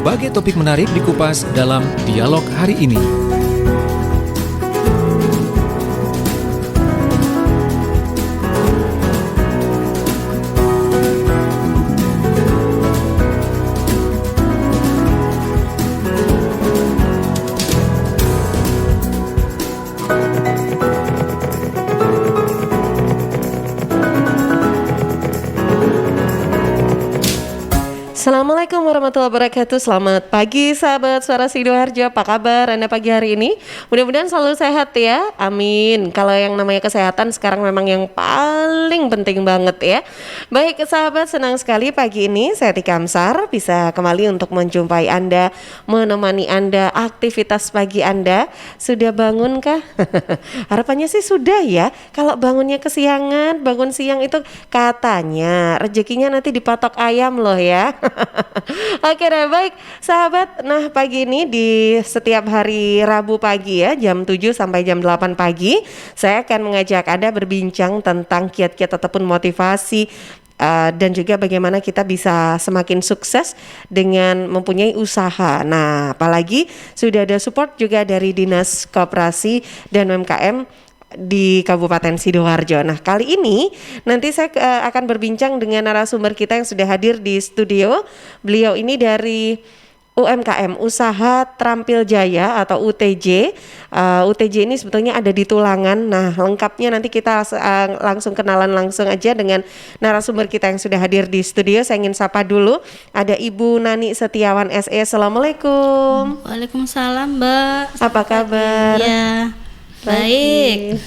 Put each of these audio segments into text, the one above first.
Berbagai topik menarik dikupas dalam dialog hari ini. Assalamualaikum warahmatullahi wabarakatuh. Selamat pagi sahabat Suara Sidoarjo. Apa kabar Anda pagi hari ini? Mudah-mudahan selalu sehat ya. Amin. Kalau yang namanya kesehatan sekarang memang yang paling penting banget ya. Baik sahabat, senang sekali pagi ini saya Tika Amsar bisa kembali untuk menjumpai Anda, menemani Anda aktivitas pagi Anda. Sudah bangun kah? Harapannya sih sudah ya. Kalau bangunnya kesiangan, bangun siang itu katanya rezekinya nanti dipatok ayam loh ya. Oke deh, baik sahabat. Nah pagi ini di setiap hari Rabu pagi ya, jam 7 sampai jam 8 pagi saya akan mengajak Anda berbincang tentang kiat-kiat ataupun motivasi dan juga bagaimana kita bisa semakin sukses dengan mempunyai usaha. Nah apalagi sudah ada support juga dari Dinas Koperasi dan UMKM di Kabupaten Sidoarjo. Nah kali ini nanti saya akan berbincang dengan narasumber kita yang sudah hadir di studio. Beliau ini dari UMKM, Usaha Trampil Jaya atau UTJ. UTJ ini sebetulnya ada di Tulangan. Nah lengkapnya nanti kita langsung kenalan langsung aja dengan narasumber kita yang sudah hadir di studio. Saya ingin sapa dulu, ada Ibu Nani Setiawan SE. Assalamualaikum. Waalaikumsalam Mbak. Apa kabar? Ya, baik.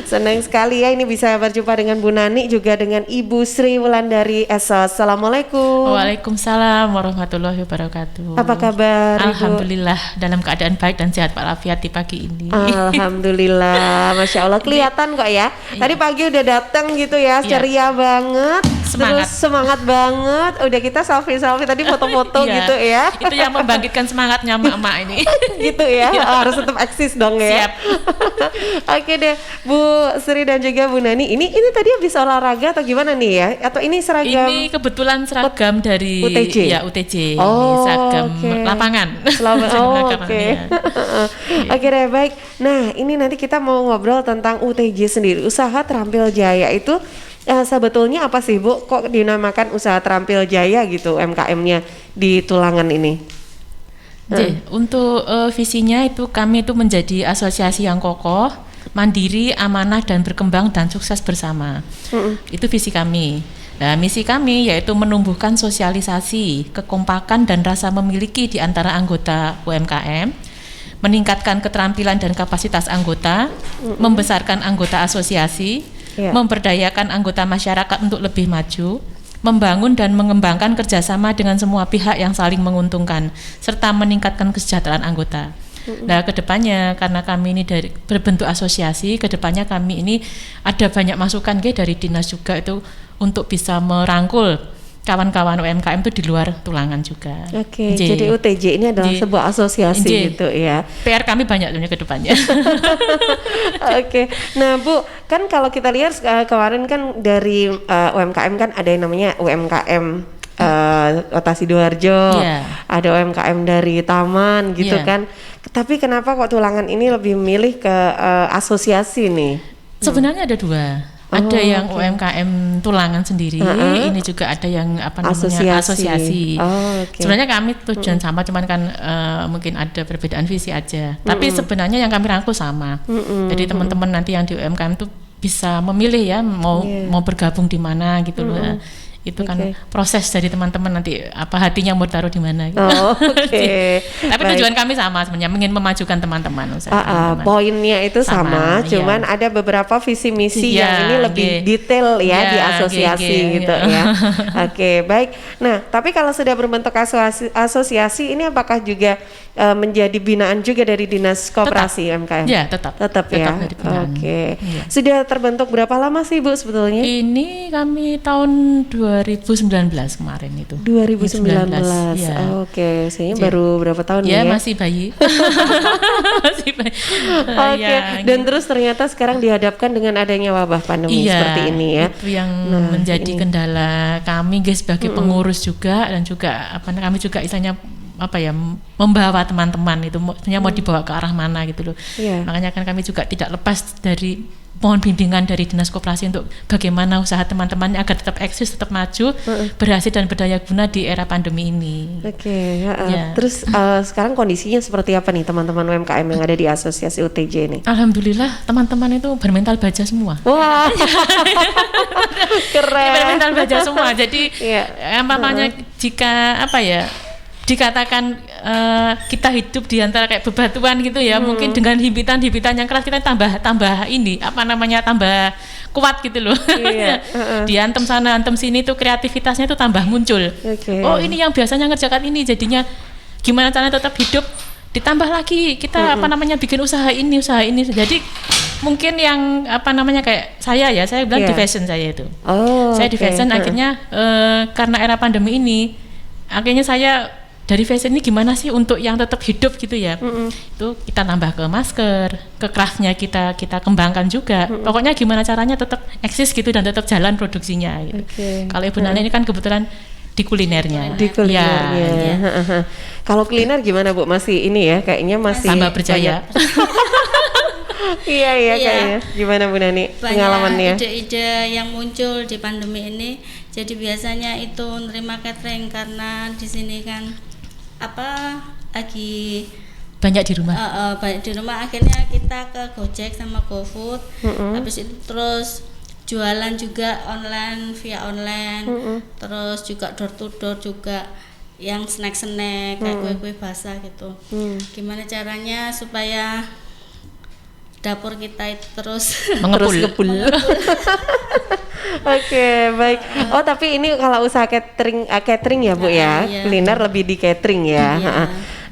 Senang sekali ya ini bisa berjumpa dengan Bu Nani juga dengan Ibu Sri Wulandari Esos. Assalamualaikum. Waalaikumsalam warahmatullahi wabarakatuh. Apa kabar Alhamdulillah Ibu? Dalam keadaan baik dan sehat walafiat di pagi ini. Alhamdulillah, Masya Allah kelihatan kok ya. Tadi pagi udah datang gitu ya, ceria banget. Semangat. Terus semangat banget. Udah kita selfie tadi foto-foto gitu ya. Itu yang membangkitkan semangatnya emak-emak ini. Gitu ya. Harus tetap eksis dong ya. Siap. Oke deh, Bu Sri dan juga Bu Nani. Ini tadi habis olahraga atau gimana nih ya? Atau ini seragam? Ini kebetulan seragam dari UTJ. Ya UTJ. Ini seragam lapangan. Oke. Oke deh, baik. Nah, ini nanti kita mau ngobrol tentang UTJ sendiri. Usaha Trampil Jaya itu sebetulnya apa sih Bu? Kok dinamakan Usaha Trampil Jaya gitu UMKM-nya di Tulangan ini? Untuk visinya itu kami itu menjadi asosiasi yang kokoh, mandiri, amanah dan berkembang dan sukses bersama. Itu visi kami. Nah, misi kami yaitu menumbuhkan sosialisasi, kekompakan dan rasa memiliki di antara anggota UMKM, meningkatkan keterampilan dan kapasitas anggota, membesarkan anggota asosiasi, memberdayakan anggota masyarakat untuk lebih maju, membangun dan mengembangkan kerjasama dengan semua pihak yang saling menguntungkan, serta meningkatkan kesejahteraan anggota. Nah, kedepannya karena kami ini dari berbentuk asosiasi, kedepannya kami ini ada banyak masukan dari dinas juga itu untuk bisa merangkul kawan-kawan UMKM itu di luar Tulangan juga. Oke, jadi UTJ ini adalah sebuah asosiasi gitu ya. PR kami banyak tentunya ke depannya. Oke, nah Bu, kan kalau kita lihat kemarin kan dari UMKM kan ada yang namanya UMKM Kota Sidoarjo, ada UMKM dari Taman gitu kan. Tapi kenapa kok Tulangan ini lebih memilih ke asosiasi nih? Sebenarnya ada dua. Ada yang UMKM Tulangan sendiri, ini juga ada yang asosiasi. Sebenarnya kami tujuan sama, cuman kan mungkin ada perbedaan visi aja. Tapi sebenarnya yang kami rangkul sama. Jadi teman-teman nanti yang di UMKM itu bisa memilih ya mau bergabung di mana gitu loh. Itu kan proses dari teman-teman nanti apa hatinya mau taruh di mana gitu. Tapi tujuan kami sama sebenarnya, ingin memajukan teman-teman. Poinnya itu sama, cuman ada beberapa visi misi yang ini lebih detail ya di asosiasi gitu ya. Oke, baik. Nah, tapi kalau sudah berbentuk asosiasi ini apakah juga menjadi binaan juga dari Dinas Koperasi UMKM? Ya, tetap ya. Oke. Sudah terbentuk berapa lama sih Bu sebetulnya? Ini kami tahun 2019 kemarin itu. 2019. Ya. Oke, saya baru berapa tahun Ya, nih ya? masih bayi. Masih bayi. Oke, Ya, dan terus ternyata sekarang dihadapkan dengan adanya wabah pandemi iya, seperti ini ya. itu yang Nah, menjadi ini. kendala kami guys sebagai pengurus juga, dan juga kami juga istilahnya membawa teman-teman itu sebenarnya mau dibawa ke arah mana gitu loh. Iya. Makanya kan kami juga tidak lepas dari mohon bimbingan dari Dinas Koperasi untuk bagaimana usaha teman-temannya agar tetap eksis, tetap maju, berhasil dan berdaya guna di era pandemi ini. Oke, Ya. terus sekarang kondisinya seperti apa nih teman-teman UMKM yang ada di Asosiasi UTJ ini? Alhamdulillah teman-teman itu bermental baja semua. Wah, keren. Bermental baja semua. Jadi Iya. namanya jika dikatakan kita hidup di antara kayak bebatuan gitu ya, mungkin dengan himpitan-himpitan yang keras kita tambah ini tambah kuat gitu loh. Iya, Diantem sana antem sini tuh kreativitasnya tuh tambah muncul. Oke. Oh, ini yang biasanya ngerjakan ini jadinya gimana caranya tetap hidup, ditambah lagi kita bikin usaha ini. Jadi mungkin yang kayak saya bilang Iya. di fashion saya itu. Oh, Saya di oke. fashion akhirnya karena era pandemi ini akhirnya saya dari fashion ini gimana sih untuk yang tetap hidup gitu ya. Itu kita tambah ke masker, ke craftnya kita kembangkan juga. Pokoknya gimana caranya tetap eksis gitu dan tetap jalan produksinya gitu. Oke. Kalau Ibu Nana ini kan kebetulan di kulinernya. Di kulinernya. Ya, Kalau kuliner gimana Bu? Masih ini ya, kayaknya masih tambah berjaya. Iya Iya. kayaknya. Gimana Bu Nani pengalamannya? Banyak ide-ide yang muncul di pandemi ini. Jadi biasanya itu nerima catering karena di sini kan lagi Banyak di rumah. banyak di rumah, akhirnya kita ke Gojek sama GoFood. Habis itu terus jualan juga via online. Terus juga door to door juga yang snack-snack kayak kue-kue basah gitu. Gimana caranya supaya dapur kita itu terus Mengepul. Oke, baik. Oh, tapi ini kalau usaha catering ya Bu ya. Iya. Kuliner lebih di catering ya. Iya.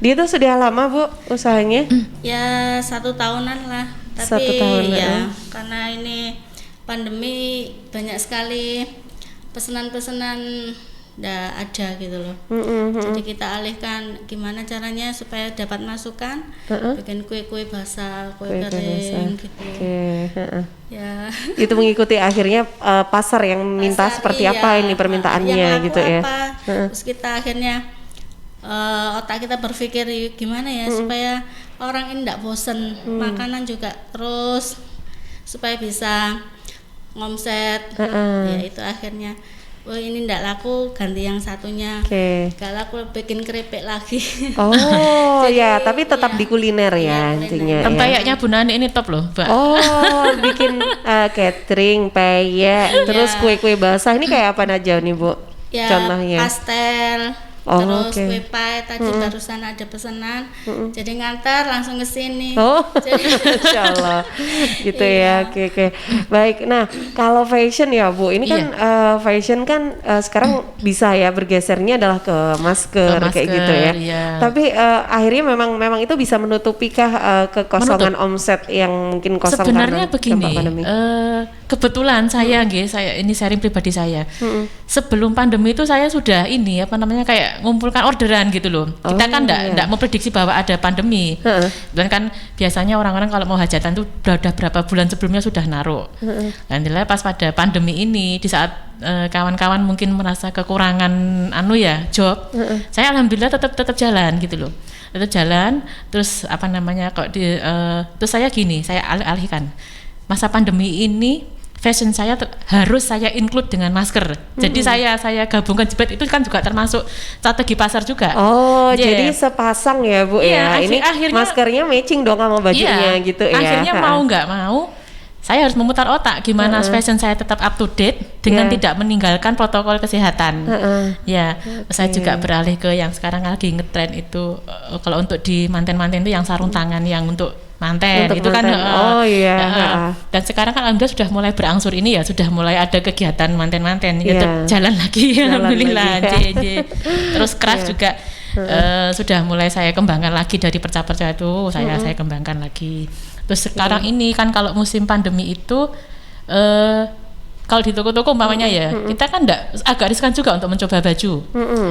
Dia tuh sudah lama Bu usahanya? ya 1 tahunan lah. Tapi 1 tahunan. ya karena ini pandemi banyak sekali pesanan-pesanan nggak ada gitu loh. Jadi kita alihkan gimana caranya supaya dapat masukan bikin kue-kue basah, kue kering gitu. Oke, Ya. itu mengikuti akhirnya pasar yang minta Pasar, seperti iya. apa ini permintaannya Yang laku gitu ya. apa. Terus kita akhirnya otak kita berpikir gimana ya supaya orang ini tidak bosen makanan juga terus supaya bisa ngomset. Ya itu akhirnya ini tidak laku, ganti yang satunya. Oke. Gak laku, bikin keripik lagi. Oh Jadi, ya, tapi tetap iya. di kuliner ya Iya, kuliner. intinya. ya. Tempeyaknya Bu Nani ini top loh, Mbak. Oh, bikin catering, peyek, terus kue-kue basah ini kayak apa aja nih Bu? Ya Contohnya. pastel, Oh, terus oke. kue pie tadi barusan ada pesanan, jadi ngantar langsung ke sini. Oh, Jadi- Masya Allah, gitu ya. Oke, oke. Baik. Nah, kalau fashion ya Bu, ini kan fashion kan sekarang bisa ya bergesernya adalah ke masker, kayak masker, gitu ya. iya. Tapi akhirnya memang itu bisa menutupikah kekosongan omset yang mungkin kosong Sebenarnya karena begini, dampak pandemi? kebetulan saya ini sharing pribadi saya. Sebelum pandemi itu saya sudah kayak ngumpulkan orderan gitu loh. Kita kan enggak memprediksi bahwa ada pandemi. Dan kan biasanya orang-orang kalau mau hajatan tuh udah berapa bulan sebelumnya sudah naruh. Dan pas pada pandemi ini di saat kawan-kawan mungkin merasa kekurangan job, saya alhamdulillah tetap jalan gitu loh. Tetap jalan, terus terus saya alih-alihkan. Masa pandemi ini fashion saya harus saya include dengan masker. Jadi saya gabungkan jepit itu kan juga termasuk strategi pasar juga. Oh, Yeah. jadi sepasang ya Bu Iya, ya. Ini akhirnya- maskernya matching dong sama bajunya gitu ya. Akhirnya mau nggak mau, saya harus memutar otak gimana fashion saya tetap up to date dengan Yeah. tidak meninggalkan protokol kesehatan. Ya, saya juga beralih ke yang sekarang lagi ngetren itu kalau untuk di manten-manten itu yang sarung tangan yang untuk manten Untuk itu kan. manten. Oh, iya. Dan sekarang kan alhamdulillah sudah mulai berangsur ini ya, sudah mulai ada kegiatan manten-manten Iya. gitu, jalan lagi Jalan alhamdulillah. lagi, ya. Terus craft juga sudah mulai saya kembangkan lagi dari perca-perca itu saya kembangkan lagi. Terus sekarang ini kan kalau musim pandemi itu kalau di toko-toko umpamanya ya, kita kan agak riskan juga untuk mencoba baju.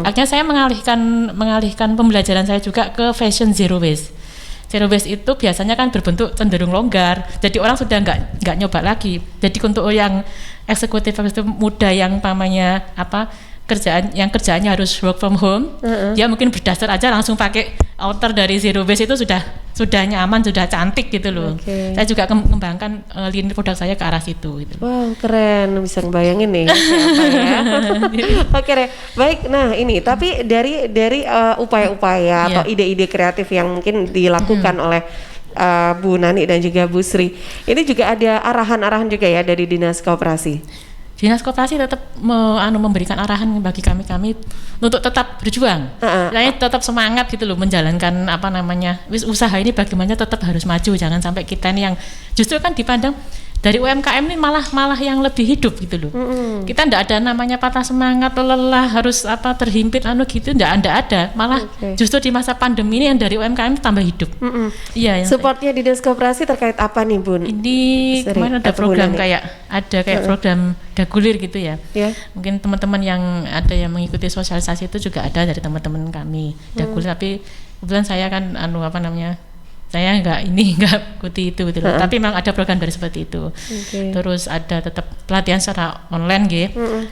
Akhirnya saya mengalihkan pembelajaran saya juga ke fashion zero waste. Zero waste itu biasanya kan berbentuk cenderung longgar, jadi orang sudah nggak nyoba lagi. Jadi untuk yang eksekutif muda yang umpamanya kerjaannya harus work from home, dia mungkin berdasar aja langsung pakai outer dari zero waste, itu sudah nyaman, sudah cantik gitu loh. Saya juga mengembangkan lini produk saya ke arah situ gitu. Wow, keren, bisa ngebayangin nih siapa ya. Oke deh, baik. Nah ini tapi dari upaya-upaya atau ide-ide kreatif yang mungkin dilakukan oleh Bu Nani dan juga Bu Sri, ini juga ada arahan-arahan juga ya dari Dinas Koperasi. Dinas Koperasi tetap memberikan arahan bagi kami untuk tetap berjuang. Saya tetap semangat gitu loh menjalankan usaha ini, bagaimana tetap harus maju, jangan sampai kita ini yang justru kan dipandang dari UMKM ini malah yang lebih hidup gitu loh. Kita enggak ada namanya patah semangat, lelah, harus terhimpit gitu, enggak ada. Malah justru di masa pandemi ini yang dari UMKM tambah hidup. Iya. Supportnya Dinas Koperasi terkait apa nih, Bun? Ini kemarin ada program kayak program dagulir gitu ya. Mungkin teman-teman yang ada yang mengikuti sosialisasi itu juga ada dari teman-teman kami dagulir, tapi kebetulan saya kan saya nggak ikuti itu gitu loh. Tapi memang ada program dari seperti itu. Terus ada tetap pelatihan secara online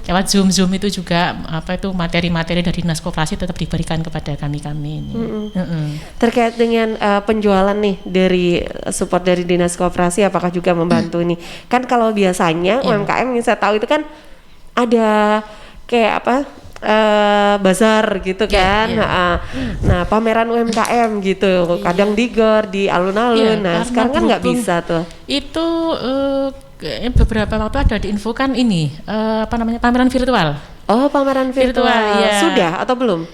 lewat Zoom itu juga materi-materi dari Dinas Koperasi tetap diberikan kepada kami ini. Terkait dengan penjualan nih dari support dari Dinas Koperasi, apakah juga membantu nih? Kan kalau biasanya UMKM yang saya tahu itu kan ada kayak bazar gitu kan. Nah, pameran UMKM gitu, kadang di GOR, di alun-alun. Nah, sekarang kan nggak bisa tuh. Itu beberapa waktu ada diinfokan ini pameran virtual. Oh, pameran virtual. Sudah atau belum?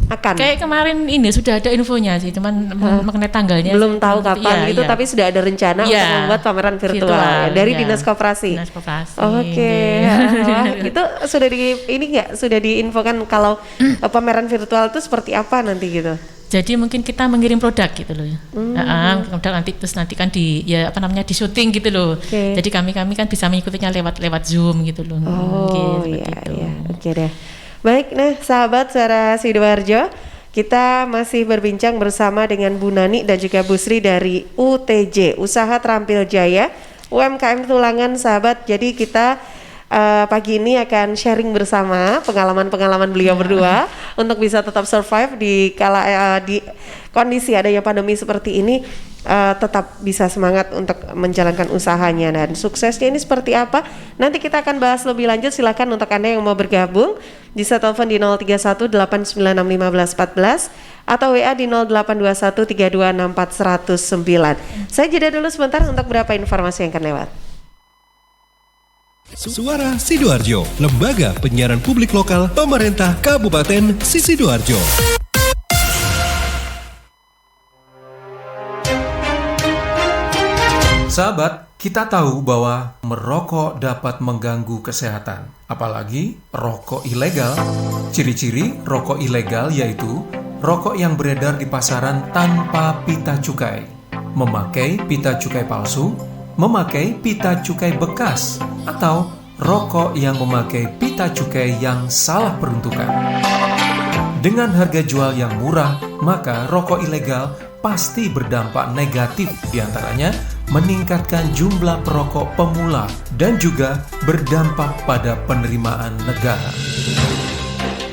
Akan. Kayak kemarin ini sudah ada infonya sih, cuman mengenai tanggalnya belum tahu kapan gitu, tapi sudah ada rencana untuk membuat pameran virtual ya, dari Dinas Koperasi. Dinas Koperasi. Itu sudah sudah diinfokan kalau pameran virtual itu seperti apa nanti gitu. Jadi mungkin kita mengirim produk gitu loh. Produk nanti kan di syuting gitu loh. Jadi kami kan bisa mengikutinya lewat Zoom gitu loh. Oke deh. Baik, nah sahabat suara Sidoarjo, kita masih berbincang bersama dengan Bu Nani dan juga Bu Sri dari UTJ, Usaha Terampil Jaya, UMKM Tulangan sahabat. Jadi kita pagi ini akan sharing bersama pengalaman-pengalaman beliau berdua untuk bisa tetap survive di kondisi adanya pandemi seperti ini, tetap bisa semangat untuk menjalankan usahanya. Dan suksesnya ini seperti apa? Nanti kita akan bahas lebih lanjut. Silakan untuk Anda yang mau bergabung bisa telepon di 031 896 1514 atau WA di 0821 3264 109. Saya jeda dulu sebentar untuk beberapa informasi yang akan lewat. Suara Sidoarjo, lembaga penyiaran publik lokal pemerintah Kabupaten Sidoarjo. Sahabat, kita tahu bahwa merokok dapat mengganggu kesehatan, apalagi rokok ilegal. Ciri-ciri rokok ilegal yaitu rokok yang beredar di pasaran tanpa pita cukai, memakai pita cukai palsu, memakai pita cukai bekas, atau rokok yang memakai pita cukai yang salah peruntukan. Dengan harga jual yang murah, maka rokok ilegal pasti berdampak negatif, diantaranya meningkatkan jumlah perokok pemula dan juga berdampak pada penerimaan negara.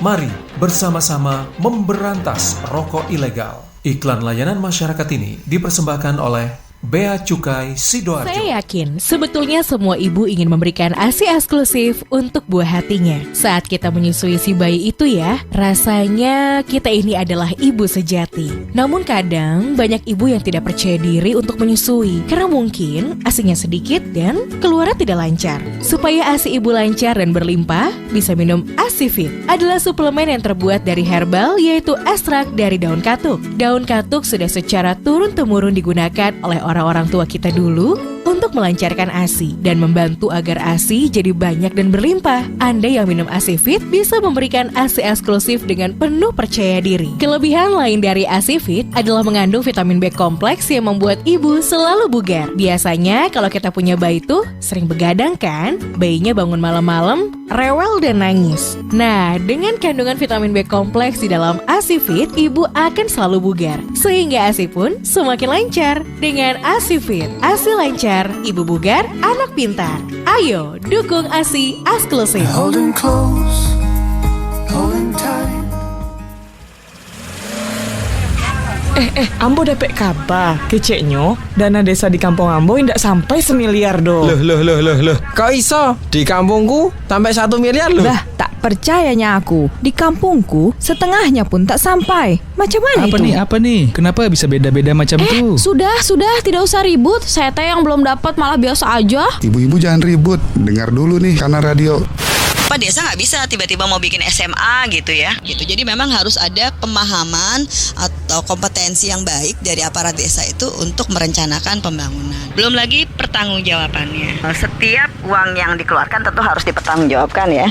Mari bersama-sama memberantas rokok ilegal. Iklan layanan masyarakat ini dipersembahkan oleh Bea Cukai Sidoarjo. Saya yakin sebetulnya semua ibu ingin memberikan ASI eksklusif untuk buah hatinya. Saat kita menyusui si bayi itu ya, rasanya kita ini adalah ibu sejati. Namun kadang banyak ibu yang tidak percaya diri untuk menyusui karena mungkin ASInya sedikit dan keluarnya tidak lancar. Supaya ASI ibu lancar dan berlimpah, bisa minum ASI Fit. Adalah suplemen yang terbuat dari herbal, yaitu ekstrak dari daun katuk. Daun katuk sudah secara turun-temurun digunakan oleh orang-orang tua kita dulu untuk untuk melancarkan ASI dan membantu agar ASI jadi banyak dan berlimpah. Anda yang minum ASI Fit bisa memberikan ASI eksklusif dengan penuh percaya diri. Kelebihan lain dari ASI Fit adalah mengandung vitamin B kompleks yang membuat ibu selalu bugar. Biasanya kalau kita punya bayi tuh sering begadang kan? Bayinya bangun malam-malam, rewel dan nangis. Nah, dengan kandungan vitamin B kompleks di dalam ASI Fit, ibu akan selalu bugar. Sehingga ASI pun semakin lancar. Dengan ASI Fit, ASI lancar, ibu bugar, anak pintar. Ayo, dukung ASI eksklusif. Holding close, holding tight. Ambo dapat kabar keceknya dana desa di kampung Ambo tidak sampai 1 miliar do. Loh. Kok iso? Di kampungku sampai 1 miliar loh. Lah, tak percayanya aku. Di kampungku setengahnya pun tak sampai. Macam mana itu? Apa nih? Kenapa bisa beda-beda macam itu? Sudah, tidak usah ribut. Saya teh yang belum dapat malah biasa aja. Ibu-ibu jangan ribut, dengar dulu nih karena radio. Pak desa nggak bisa tiba-tiba mau bikin SMA gitu ya. Gitu. Jadi memang harus ada pemahaman atau kompetensi yang baik dari aparat desa itu untuk merencanakan pembangunan. Belum lagi pertanggungjawabannya. Setiap uang yang dikeluarkan tentu harus dipertanggungjawabkan ya.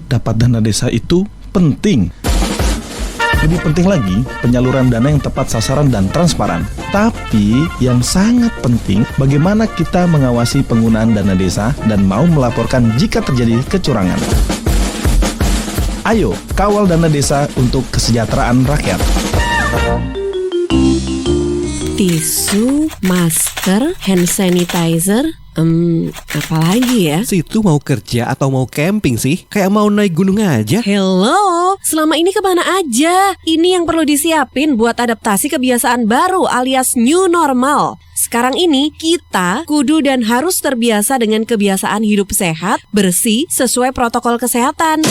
Dapat dana desa itu penting. Lebih penting lagi, penyaluran dana yang tepat sasaran dan transparan. Tapi yang sangat penting, bagaimana kita mengawasi penggunaan dana desa dan mau melaporkan jika terjadi kecurangan. Ayo, kawal dana desa untuk kesejahteraan rakyat. Tisu, masker, hand sanitizer, apalagi ya? Situ mau kerja atau mau camping sih? Kayak mau naik gunung aja. Hello, selama ini kemana aja? Ini yang perlu disiapin buat adaptasi kebiasaan baru alias new normal. Sekarang ini kita kudu dan harus terbiasa dengan kebiasaan hidup sehat, bersih, sesuai protokol kesehatan.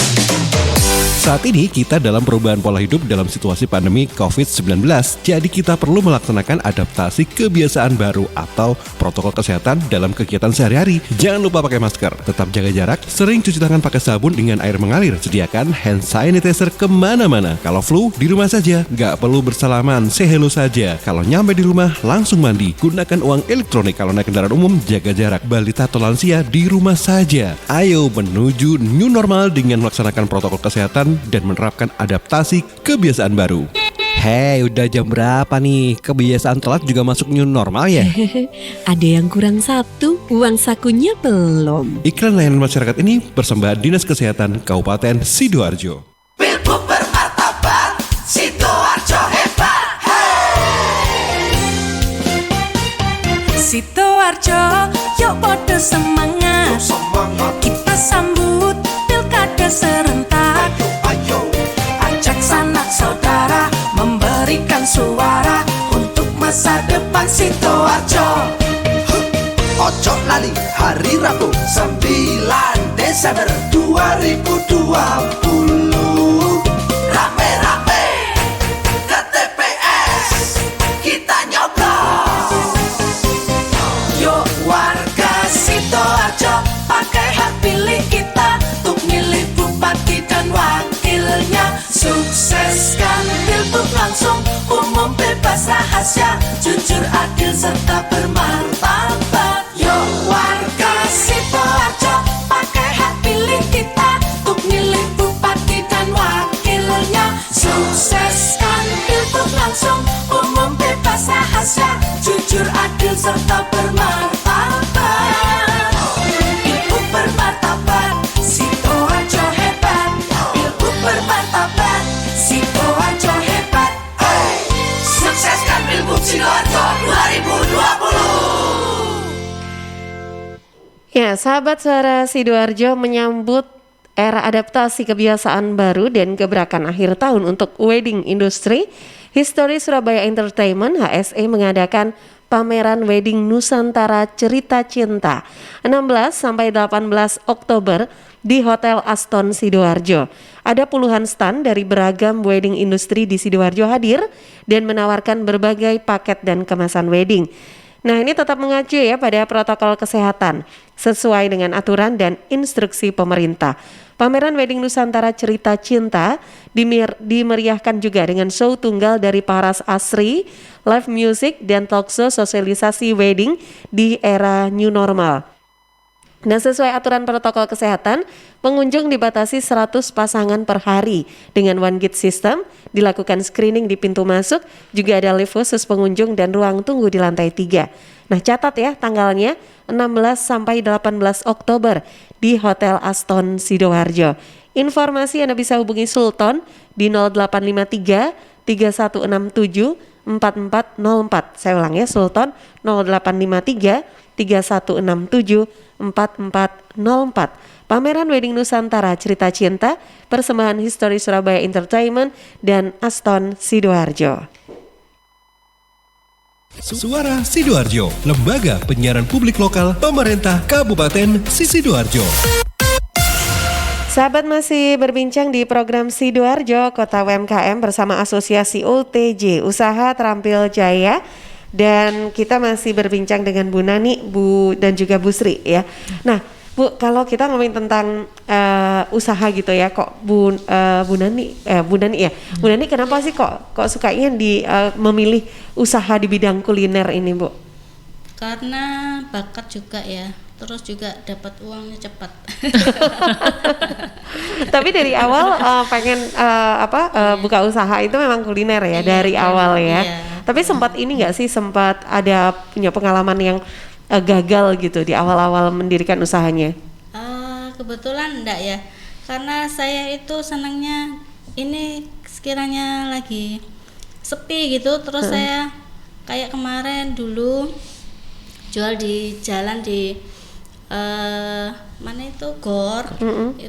Saat ini kita dalam perubahan pola hidup dalam situasi pandemi COVID-19. Jadi kita perlu melaksanakan adaptasi kebiasaan baru atau protokol kesehatan dalam kegiatan sehari-hari. Jangan lupa pakai masker, tetap jaga jarak, sering cuci tangan pakai sabun dengan air mengalir. Sediakan hand sanitizer kemana-mana. Kalau flu, di rumah saja. Nggak perlu bersalaman, say hello saja. Kalau nyampe di rumah, langsung mandi. Gunakan uang elektronik. Kalau naik kendaraan umum, jaga jarak. Balita atau lansia di rumah saja. Ayo menuju new normal dengan melaksanakan protokol kesehatan dan menerapkan adaptasi kebiasaan baru. Hei, udah jam berapa nih? Kebiasaan telat juga masuk new normal ya? Ada yang kurang satu, uang sakunya belum. Iklan layanan masyarakat ini persembahan Dinas Kesehatan Kabupaten Sidoarjo. Pilbub bermartabat, Sidoarjo hebat. Sidoarjo, yuk podo semangat. Kita sambut pilkada serentak. Ajak sanak saudara memberikan suara untuk masa depan Sidoarjo. Ojo lali hari Rabu 9 Desember 2020. Rame-rame ke TPS kita nyoblos. Yuk warga Sidoarjo, pakai hak pilih kita untuk milih bupati dan wakilnya. Sukseskan pilbub langsung, umum bebas rahasia, jujur adil serta bermartabat. Yuk warga Sidoarjo, pakai hak pilih kita untuk milih bupati dan wakilnya. Sukseskan pilbub langsung, umum bebas rahasia, jujur adil serta bermartabat. Pilbub bermartabat, Sidoarjo hebat. Pilbub bermartabat, Sidoarjo hebat. Sukseskan Pilbub Sidoarjo 2020. Ya, sahabat suara Sidoarjo menyambut era adaptasi kebiasaan baru dan gebrakan akhir tahun untuk wedding industry. History Surabaya Entertainment HSE mengadakan pameran wedding Nusantara Cerita Cinta 16 sampai 18 Oktober di Hotel Aston Sidoarjo. Ada puluhan stand dari beragam wedding industri di Sidoarjo hadir dan menawarkan berbagai paket dan kemasan wedding. Nah, ini tetap mengacu ya pada protokol kesehatan sesuai dengan aturan dan instruksi pemerintah. Pameran Wedding Nusantara Cerita Cinta dimeriahkan juga dengan show tunggal dari Paras Asri, live music, dan talk show sosialisasi wedding di era new normal. Nah, sesuai aturan protokol kesehatan, pengunjung dibatasi 100 pasangan per hari dengan one gate system, dilakukan screening di pintu masuk, juga ada lift khusus pengunjung dan ruang tunggu di lantai 3. Nah, catat ya tanggalnya 16 sampai 18 Oktober di Hotel Aston Sidoarjo. Informasi Anda bisa hubungi Sultan di 0853 3167 4404. Saya ulang ya, Sultan 0853 3167 4404. Pameran Wedding Nusantara Cerita Cinta, persembahan Histori Surabaya Entertainment dan Aston Sidoarjo. Suara Sidoarjo, lembaga penyiaran publik lokal pemerintah Kabupaten Sidoarjo. Sahabat masih berbincang di program Sidoarjo Kota UMKM bersama Asosiasi OTJ Usaha Terampil Jaya, dan kita masih berbincang dengan Bu Nani, Bu dan juga Bu Sri ya. Nah, Bu, kalau kita ngomongin tentang usaha gitu ya, kok Bu Nani ya. Bu Nani kenapa sih kok sukanya memilih usaha di bidang kuliner ini, Bu? Karena bakat juga ya. Terus juga dapat uangnya cepat. Tapi dari awal pengen buka usaha itu memang kuliner ya, dari awal ya. Iya. Tapi sempat ada punya pengalaman yang gagal gitu di awal-awal mendirikan usahanya? Kebetulan enggak ya, karena saya itu senangnya ini sekiranya lagi sepi gitu, terus saya kayak kemarin dulu jual di jalan di mana itu Gor,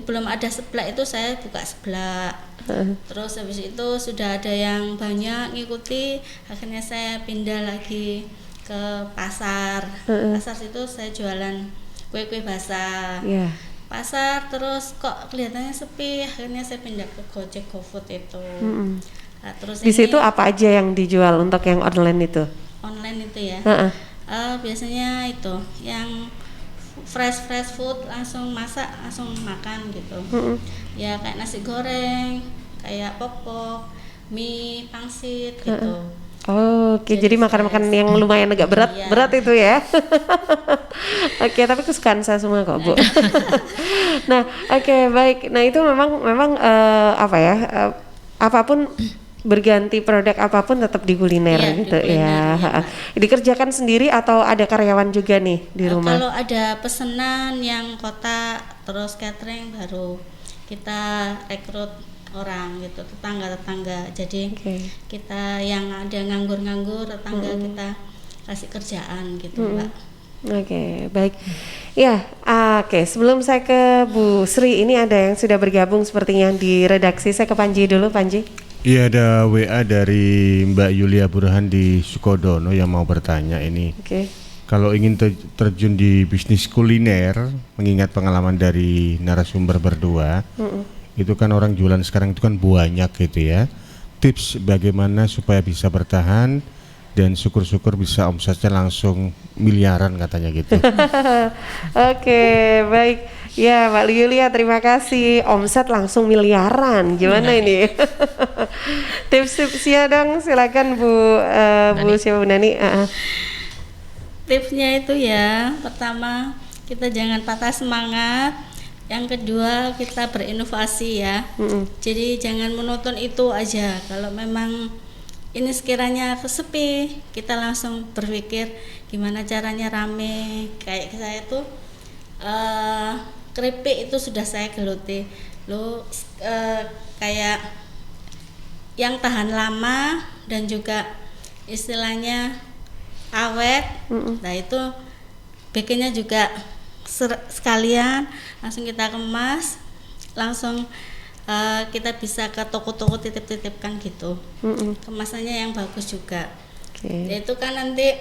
belum ada seblak itu saya buka seblak. Terus habis itu sudah ada yang banyak ngikuti, akhirnya saya pindah lagi ke pasar. Pasar situ saya jualan kue-kue basah. Pasar terus kok kelihatannya sepi, akhirnya saya pindah ke Gojek GoFood itu. Nah, terus di situ apa aja yang dijual untuk yang online itu? Online itu ya. Biasanya itu yang fresh food, langsung masak langsung makan gitu. Ya kayak nasi goreng, kayak popok, mie, pangsit gitu. Oke, jadi makan-makan yang lumayan agak berat itu ya. Oke, tapi kesukaan saya semua kok, Bu. Nah, oke, baik. Nah, itu memang apapun berganti produk apapun tetap di kuliner gitu ya. Dikerjakan sendiri atau ada karyawan juga nih di rumah? Kalau ada pesanan yang kotak terus catering baru kita rekrut orang gitu, tetangga. Jadi kita yang ada nganggur tetangga kita kasih kerjaan gitu, Mbak. Oke, baik. Ya, sebelum saya ke Bu Sri, ini ada yang sudah bergabung sepertinya di redaksi. Saya ke Panji dulu, Panji. Iya, ada WA dari Mbak Yulia Burhan di Sukodono yang mau bertanya ini. Kalau ingin terjun di bisnis kuliner, mengingat pengalaman dari narasumber berdua, itu kan orang jualan sekarang itu kan banyak gitu ya. Tips bagaimana supaya bisa bertahan dan syukur-syukur bisa omsetnya langsung miliaran katanya gitu. Oke, baik. Ya, Mbak Yulia, terima kasih. Omset langsung miliaran, gimana ini? Tips-tipsnya dong, silakan Bu Nani. Tipsnya itu ya, pertama kita jangan patah semangat. Yang kedua kita berinovasi ya. Jadi jangan monoton itu aja. Kalau memang ini sekiranya sepi, kita langsung berpikir gimana caranya rame. Kayak saya tuh keripik itu sudah saya geluti. Kayak yang tahan lama dan juga istilahnya awet. Nah itu bikinnya juga sekalian langsung kita kemas, langsung kita bisa ke toko-toko titip-titipkan gitu. Kemasannya yang bagus juga. Itu kan nanti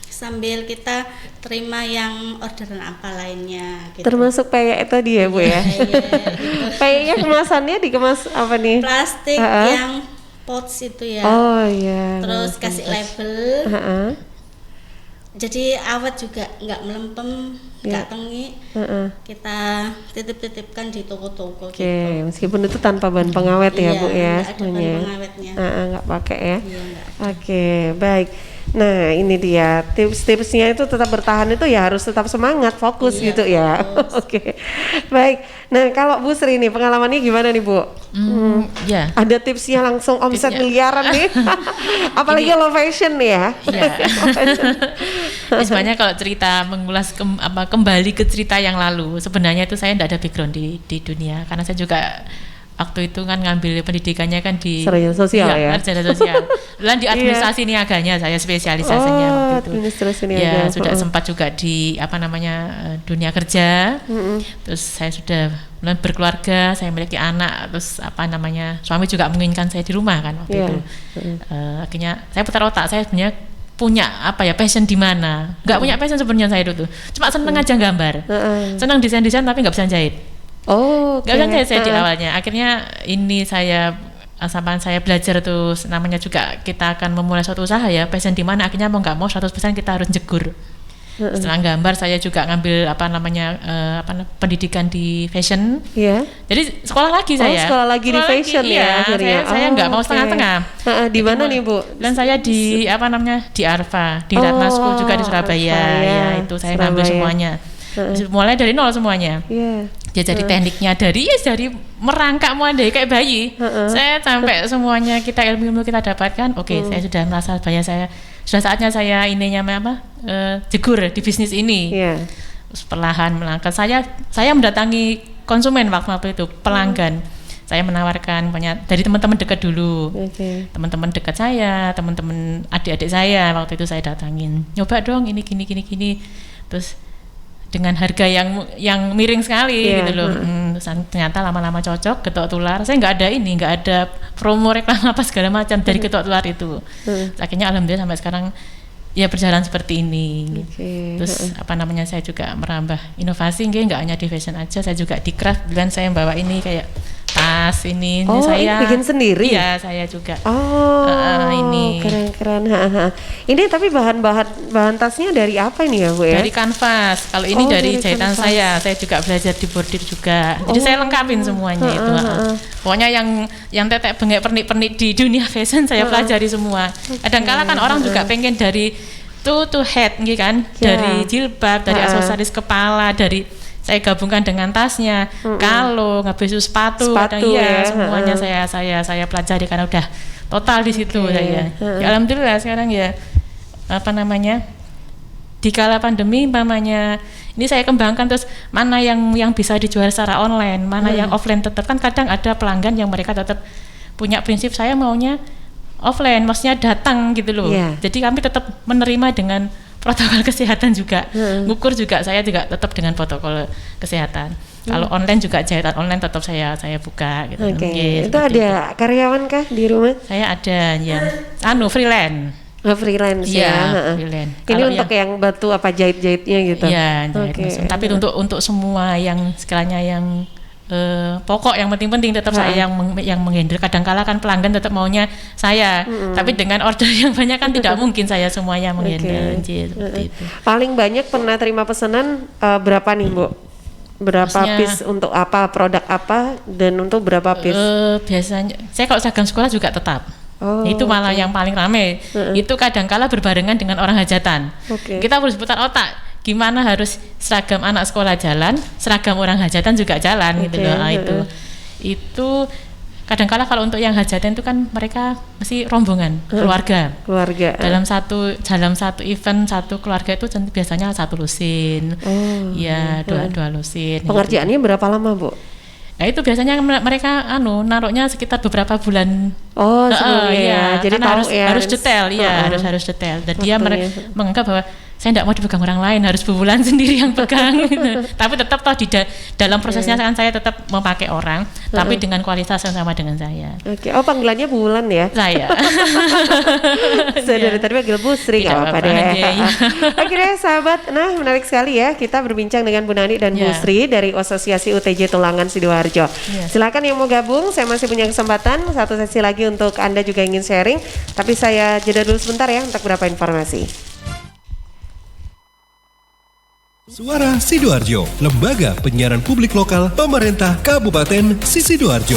sambil kita terima yang orderan apa lainnya gitu. Termasuk peyek tadi ya, Bu ya. Gitu. Peyeknya kemasannya dikemas apa nih? Plastik yang pouch itu ya. Oh iya. Terus kasih label. jadi awet juga, nggak melempem, nggak tengik. Kita titip-titipkan di toko-toko. Oke, meskipun itu tanpa bahan pengawet ya Bu ya, nggak ada bahan pengawetnya. Nggak pakai ya. Iya, Oke, baik. Nah ini dia tips-tipsnya itu tetap bertahan itu ya harus tetap semangat, fokus gitu ya. Oke, baik. Nah kalau Bu Sri nih pengalamannya gimana nih Bu? Ya. Ada tipsnya langsung omset miliaran nih, apalagi low fashion ya. Sebenarnya kalau cerita mengulas kembali ke cerita yang lalu, sebenarnya itu saya tidak ada background di dunia karena saya juga waktu itu kan ngambil pendidikannya kan di sarjana sosial ya. Sarjana sosial. Dan di administrasi niaganya saya spesialisasinya waktu itu. Administrasi niaga. Ya, sudah sempat juga di dunia kerja. Terus saya sudah mulai berkeluarga, saya memiliki anak, terus suami juga menginginkan saya di rumah kan waktu itu. Akhirnya saya putar otak, saya sebenarnya punya passion di mana? Nggak punya passion sebenarnya saya itu tuh. Cuma seneng aja gambar. Senang desain-desain tapi nggak bisa jahit. Gak bisa saya di awalnya. Akhirnya ini saya belajar tuh namanya juga kita akan memulai suatu usaha ya, passion di mana akhirnya mau nggak mau 100% kita harus jegur. Setelah gambar saya juga ngambil pendidikan di fashion. Jadi sekolah lagi saya. Sekolah lagi di fashion ya akhirnya. Saya nggak mau setengah-tengah. Di mana nih Bu? Dan saya di di Arfa, di Dharma School juga di Surabaya. Ya itu saya ngambil semuanya. Mulai dari nol semuanya. Dia jadi tekniknya dari merangkak mulai kayak bayi. Saya sampai semuanya ilmu kita dapatkan. Saya sudah merasa sudah saatnya saya jegur di bisnis ini. Terus perlahan melangkah saya mendatangi konsumen waktu itu, pelanggan. Saya menawarkan banyak dari teman-teman dekat dulu. Teman-teman dekat saya, teman-teman adik-adik saya waktu itu saya datangin. Nyoba dong ini gini. Terus dengan harga yang miring sekali gitu loh. Ternyata lama-lama cocok, ketok tular. Saya nggak ada promo reklam apa segala macam dari ketok tular itu. Akhirnya alhamdulillah sampai sekarang ya berjalan seperti ini. Terus saya juga merambah inovasi, nggak hanya di fashion aja, saya juga di craft. Dan saya bawa ini kayak tas ini saya bikin sendiri. Iya, saya juga. Ini keren. Ini tapi bahan tasnya dari apa ini ya Bu ya? Dari kanvas. Kalau ini dari jahitan saya juga belajar di bordir juga. Jadi saya lengkapin semuanya itu. Pokoknya yang tetek bengek pernik-pernik di dunia fashion saya pelajari semua. Kadang-kala kan orang juga pengen dari to head gitu kan, dari jilbab, dari aksesoris kepala, dari saya gabungkan dengan tasnya, kalau habis itu sepatu semuanya saya pelajari karena udah total di situ saya. Ya, alhamdulillah sekarang ya di kala pandemi ini saya kembangkan terus mana yang bisa dijual secara online, mana yang offline tetap kan kadang ada pelanggan yang mereka tetap punya prinsip saya maunya offline, maksudnya datang gitu loh. Jadi kami tetap menerima dengan protokol kesehatan juga, ngukur juga saya juga tetap dengan protokol kesehatan. Kalau online juga jahitan online tetap saya buka gitu. Itu ada karyawan kah di rumah? Saya ada yang freelance. Freelance freelance. Ini kalau untuk yang batu jahit-jahitnya gitu. Iya, tapi untuk semua yang sekiranya yang pokok yang penting-penting tetap saya yang menghandle. Kadang-kala kan pelanggan tetap maunya saya, tapi dengan order yang banyak kan tidak mungkin saya semuanya menghandle. Seperti itu. Paling banyak pernah terima pesanan berapa nih Bu? Berapa piece untuk apa, produk apa, dan untuk berapa piece? Biasanya saya kalau seragam sekolah juga tetap. Itu malah yang paling rame. Itu kadang-kala berbarengan dengan orang hajatan. Kita harus putar otak. Gimana harus seragam anak sekolah jalan, seragam orang hajatan juga jalan gitu loh. Itu kadang-kala kalau untuk yang hajatan itu kan mereka mesti rombongan keluarga. Dalam satu event satu keluarga itu biasanya satu lusin. Dua lusin. Pengerjaannya berapa lama Bu? Nah itu biasanya mereka naruhnya sekitar beberapa bulan. Jadi harus detail, harus detail. Dan dia menganggap bahwa saya tidak mau dipegang orang lain, harus bulan sendiri yang pegang gitu. Tapi tetap di dalam prosesnya kan saya tetap memakai orang, tapi dengan kualitas yang sama dengan saya. Panggilannya bulan ya? Saya. Saya dari tadi panggil Bu Sri, nggak apa-apa deh. Oke deh sahabat, menarik sekali ya kita berbincang dengan Bu Nani dan Bu Sri dari Asosiasi UTJ Tulangan Sidoarjo. Silakan yang mau gabung, saya masih punya kesempatan satu sesi lagi untuk Anda juga ingin sharing, tapi saya jeda dulu sebentar ya untuk beberapa informasi. Suara Sidoarjo, lembaga penyiaran publik lokal pemerintah Kabupaten Sidoarjo.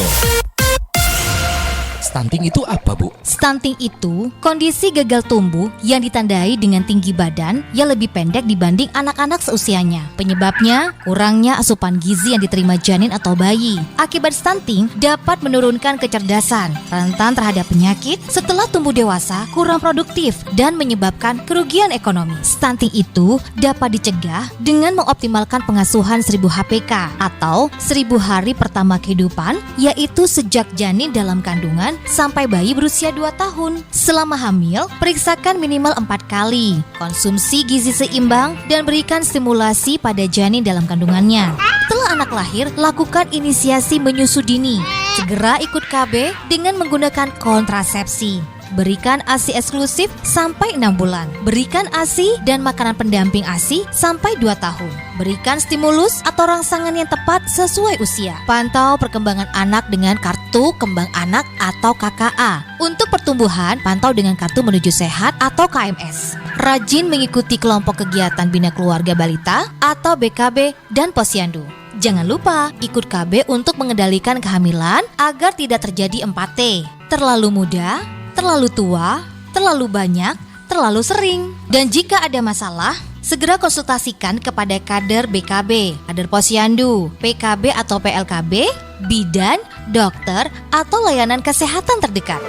Stunting itu apa, Bu? Stunting itu kondisi gagal tumbuh yang ditandai dengan tinggi badan yang lebih pendek dibanding anak-anak seusianya. Penyebabnya, kurangnya asupan gizi yang diterima janin atau bayi. Akibat stunting dapat menurunkan kecerdasan, rentan terhadap penyakit, setelah tumbuh dewasa, kurang produktif, dan menyebabkan kerugian ekonomi. Stunting itu dapat dicegah dengan mengoptimalkan pengasuhan 1000 HPK atau 1000 hari pertama kehidupan, yaitu sejak janin dalam kandungan sampai bayi berusia 2 tahun. Selama hamil, periksakan minimal 4 kali, konsumsi gizi seimbang, dan berikan stimulasi pada janin dalam kandungannya. Setelah anak lahir, lakukan inisiasi menyusu dini. Segera ikut KB dengan menggunakan kontrasepsi. Berikan ASI eksklusif sampai 6 bulan. Berikan ASI dan makanan pendamping ASI sampai 2 tahun. Berikan stimulus atau rangsangan yang tepat sesuai usia. Pantau perkembangan anak dengan kartu kembang anak atau KKA. Untuk pertumbuhan, pantau dengan kartu menuju sehat atau KMS. Rajin mengikuti kelompok kegiatan bina keluarga balita atau BKB dan posyandu. Jangan lupa ikut KB untuk mengendalikan kehamilan agar tidak terjadi 4T. Terlalu muda, terlalu tua, terlalu banyak, terlalu sering. Dan jika ada masalah, segera konsultasikan kepada kader BKB, kader posyandu, PKB atau PLKB, bidan, dokter, atau layanan kesehatan terdekat.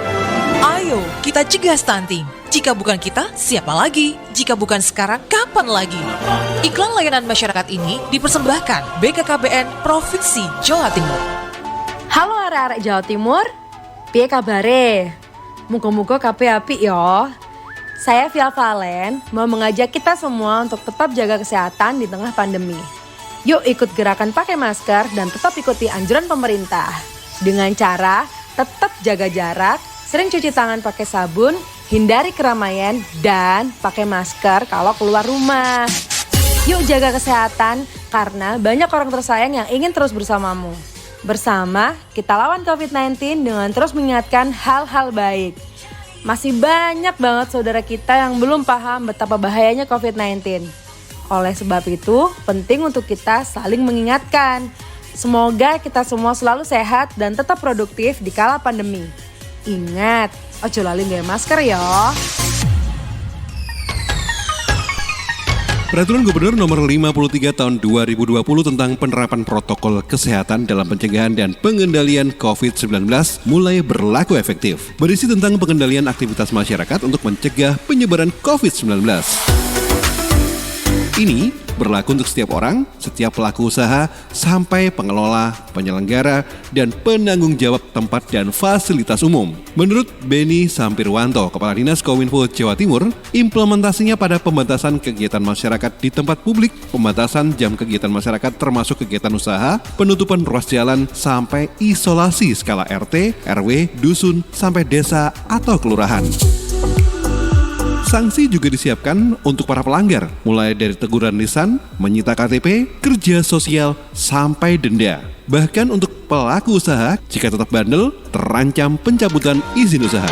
Ayo, kita cegah stunting. Jika bukan kita, siapa lagi? Jika bukan sekarang, kapan lagi? Iklan layanan masyarakat ini dipersembahkan BKKBN Provinsi Jawa Timur. Halo arek-arek Jawa Timur, piye kabare? Muga-muga kabeh apik ya. Saya Via Valen mau mengajak kita semua untuk tetap jaga kesehatan di tengah pandemi. Yuk ikut gerakan pakai masker dan tetap ikuti anjuran pemerintah. Dengan cara tetap jaga jarak, sering cuci tangan pakai sabun, hindari keramaian, dan pakai masker kalau keluar rumah. Yuk jaga kesehatan karena banyak orang tersayang yang ingin terus bersamamu. Bersama, kita lawan COVID-19 dengan terus mengingatkan hal-hal baik. Masih banyak banget saudara kita yang belum paham betapa bahayanya COVID-19. Oleh sebab itu, penting untuk kita saling mengingatkan. Semoga kita semua selalu sehat dan tetap produktif di kala pandemi. Ingat, ojo lali nggawe masker ya. Peraturan Gubernur Nomor 53 Tahun 2020 tentang penerapan protokol kesehatan dalam pencegahan dan pengendalian COVID-19 mulai berlaku efektif. Berisi tentang pengendalian aktivitas masyarakat untuk mencegah penyebaran COVID-19. Ini berlaku untuk setiap orang, setiap pelaku usaha, sampai pengelola, penyelenggara, dan penanggung jawab tempat dan fasilitas umum. Menurut Beni Sampirwanto, Kepala Dinas Kominfo Jawa Timur, implementasinya pada pembatasan kegiatan masyarakat di tempat publik, pembatasan jam kegiatan masyarakat termasuk kegiatan usaha, penutupan ruas jalan, sampai isolasi skala RT, RW, dusun, sampai desa atau kelurahan. Sanksi juga disiapkan untuk para pelanggar, mulai dari teguran lisan, menyita KTP, kerja sosial, sampai denda. Bahkan untuk pelaku usaha, jika tetap bandel, terancam pencabutan izin usaha.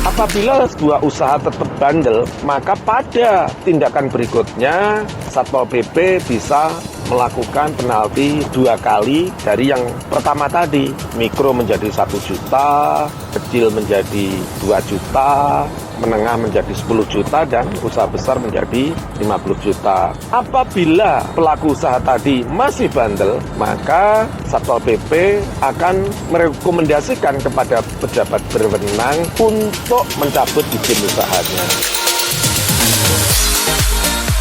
Apabila sebuah usaha tetap bandel, maka pada tindakan berikutnya Satpol PP bisa melakukan penalti 2 kali dari yang pertama tadi. Mikro menjadi 1 juta, kecil menjadi 2 juta, menengah menjadi 10 juta, dan usaha besar menjadi 50 juta. Apabila pelaku usaha tadi masih bandel, maka Satpol PP akan merekomendasikan kepada pejabat berwenang untuk mencabut izin usahanya.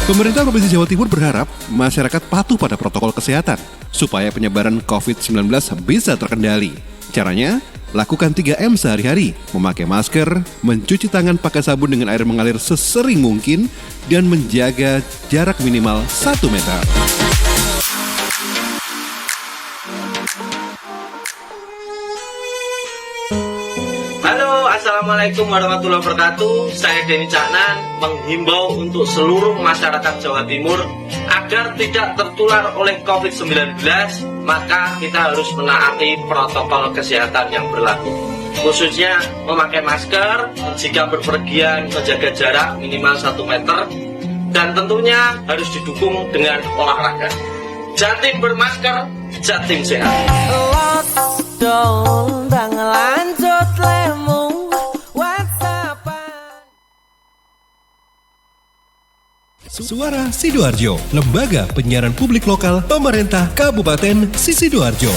Pemerintah Provinsi Jawa Timur berharap masyarakat patuh pada protokol kesehatan supaya penyebaran COVID-19 bisa terkendali. Caranya, lakukan 3M sehari-hari, memakai masker, mencuci tangan pakai sabun dengan air mengalir sesering mungkin, dan menjaga jarak minimal 1 meter. Halo, Assalamualaikum warahmatullahi wabarakatuh. Saya Denny Caknan menghimbau untuk seluruh masyarakat Jawa Timur agar tidak tertular oleh COVID-19, maka kita harus menaati protokol kesehatan yang berlaku. Khususnya memakai masker, jika berpergian menjaga jarak minimal 1 meter, dan tentunya harus didukung dengan olahraga. Jatim bermasker, Jatim sehat. Suara Sidoarjo, Lembaga Penyiaran Publik Lokal Pemerintah Kabupaten Sidoarjo.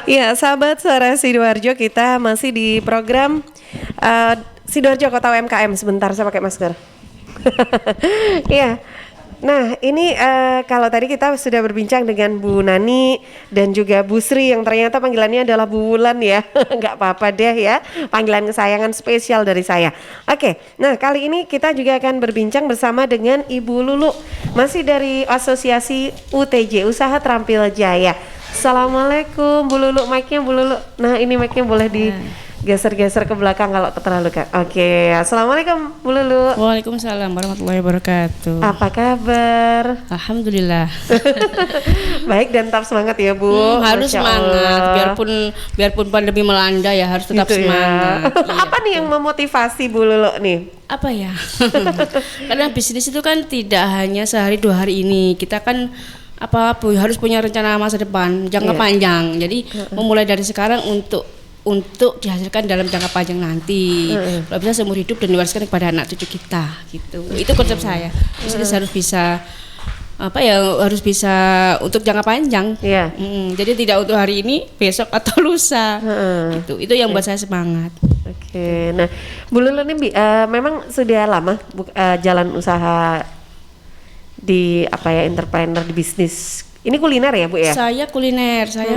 Ya, sahabat Suara Sidoarjo, kita masih di program Sidoarjo Kota UMKM. Sebentar, saya pakai masker. Iya. Nah, ini kalau tadi kita sudah berbincang dengan Bu Nani dan juga Bu Sri yang ternyata panggilannya adalah Bu Wulan ya. Nggak apa-apa deh ya, panggilan kesayangan spesial dari saya. Oke, nah kali ini kita juga akan berbincang bersama dengan Ibu Lulu, masih dari Asosiasi UTJ, Usaha Terampil Jaya. Assalamualaikum Bu Lulu, mic-nya Bu Lulu. Nah ini mic-nya boleh digeser-geser ke belakang kalau terlalu kan. Oke, Assalamualaikum Bu Lulu. Waalaikumsalam warahmatullahi wabarakatuh. Apa kabar? Alhamdulillah. Baik dan tetap semangat ya Bu. Harus Masya semangat, Allah. biarpun pandemi melanda ya harus tetap Gitu ya. semangat. Apa nih yang memotivasi Bu Lulu nih? Apa ya? Karena bisnis itu kan tidak hanya sehari 2 hari ini. Kita kan harus punya rencana masa depan jangka panjang. Jadi memulai dari sekarang untuk dihasilkan dalam jangka panjang nanti. Kalau bisa seumur hidup dan diwariskan kepada anak cucu kita gitu. Itu konsep saya. Bisnis harus bisa harus bisa untuk jangka panjang. Jadi tidak untuk hari ini, besok atau lusa. Gitu. Itu yang buat saya semangat. Oke. Nah, Bu Lulu ini memang sudah lama jalan usaha di entrepreneur di bisnis. Ini kuliner ya Bu ya? Saya kuliner. Saya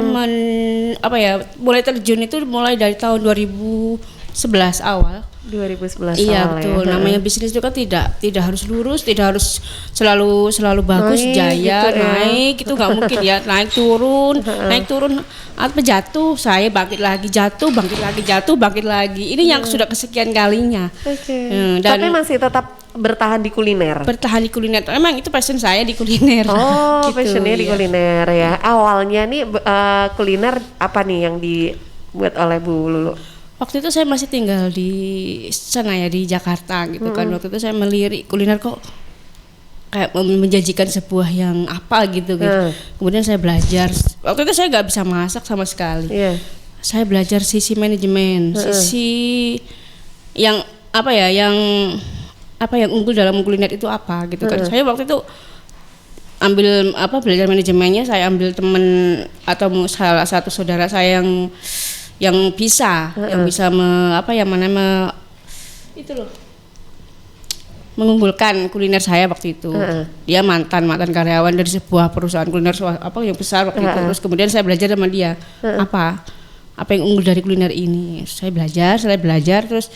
mulai terjun itu mulai dari tahun 2011 awal. 2011 iya awal betul. Ya. Namanya bisnis itu kan tidak harus lurus, tidak harus selalu bagus, jaya, gitu ya. naik itu nggak mungkin ya. Naik turun, apa jatuh, saya bangkit lagi, jatuh, bangkit lagi. Ini yang sudah kesekian kalinya. Tapi masih tetap bertahan di kuliner. Emang itu passion saya di kuliner. Oh, gitu, passionnya di kuliner ya. Awalnya nih kuliner apa nih yang dibuat oleh Bu Lulu? Waktu itu saya masih tinggal di sana ya, di Jakarta gitu kan. Waktu itu saya melirik kuliner kok kayak menjanjikan sebuah yang apa gitu. Kemudian saya belajar. Waktu itu saya nggak bisa masak sama sekali. Saya belajar sisi manajemen, sisi yang yang unggul dalam kuliner itu apa gitu kan. Saya waktu itu ambil belajar manajemennya, saya ambil teman atau salah satu saudara saya yang bisa mengunggulkan kuliner saya waktu itu. Dia mantan karyawan dari sebuah perusahaan kuliner yang besar waktu itu. Terus kemudian saya belajar sama dia apa yang unggul dari kuliner ini. Saya belajar terus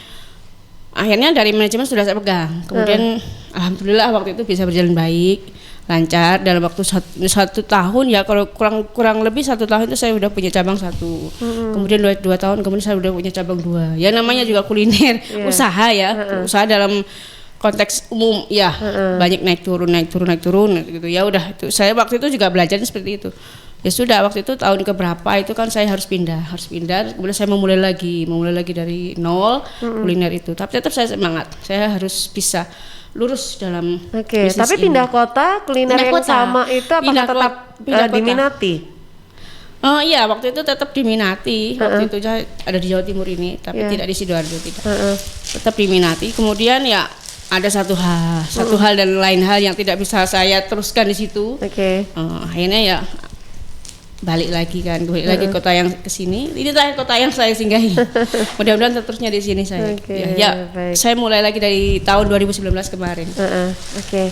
akhirnya dari manajemen sudah saya pegang. Kemudian alhamdulillah waktu itu bisa berjalan baik, lancar. Dalam waktu satu tahun ya, kalau kurang lebih 1 tahun itu saya udah punya cabang 1. Kemudian 2 tahun kemudian saya udah punya cabang 2. Ya namanya juga kuliner, usaha ya, usaha dalam konteks umum ya, banyak naik turun gitu. Ya udah itu saya waktu itu juga belajarnya seperti itu. Ya sudah, waktu itu tahun keberapa itu kan saya harus pindah. Kemudian saya memulai lagi dari nol kuliner itu. Tapi tetap saya semangat. Saya harus bisa lurus dalam bisnis tapi ini. pindah kota kuliner yang sama itu apakah tetap diminati? Oh iya, waktu itu tetap diminati. Waktu itu saya ada di Jawa Timur ini, tapi tidak di Sidoarjo, tidak. Tetap diminati. Kemudian ya ada satu hal dan lain hal yang tidak bisa saya teruskan di situ. Akhirnya ya balik lagi ke kota yang kesini. Ini terakhir kota yang saya singgahi. Mudah-mudahan terusnya di sini saya. Saya mulai lagi dari tahun 2019 kemarin.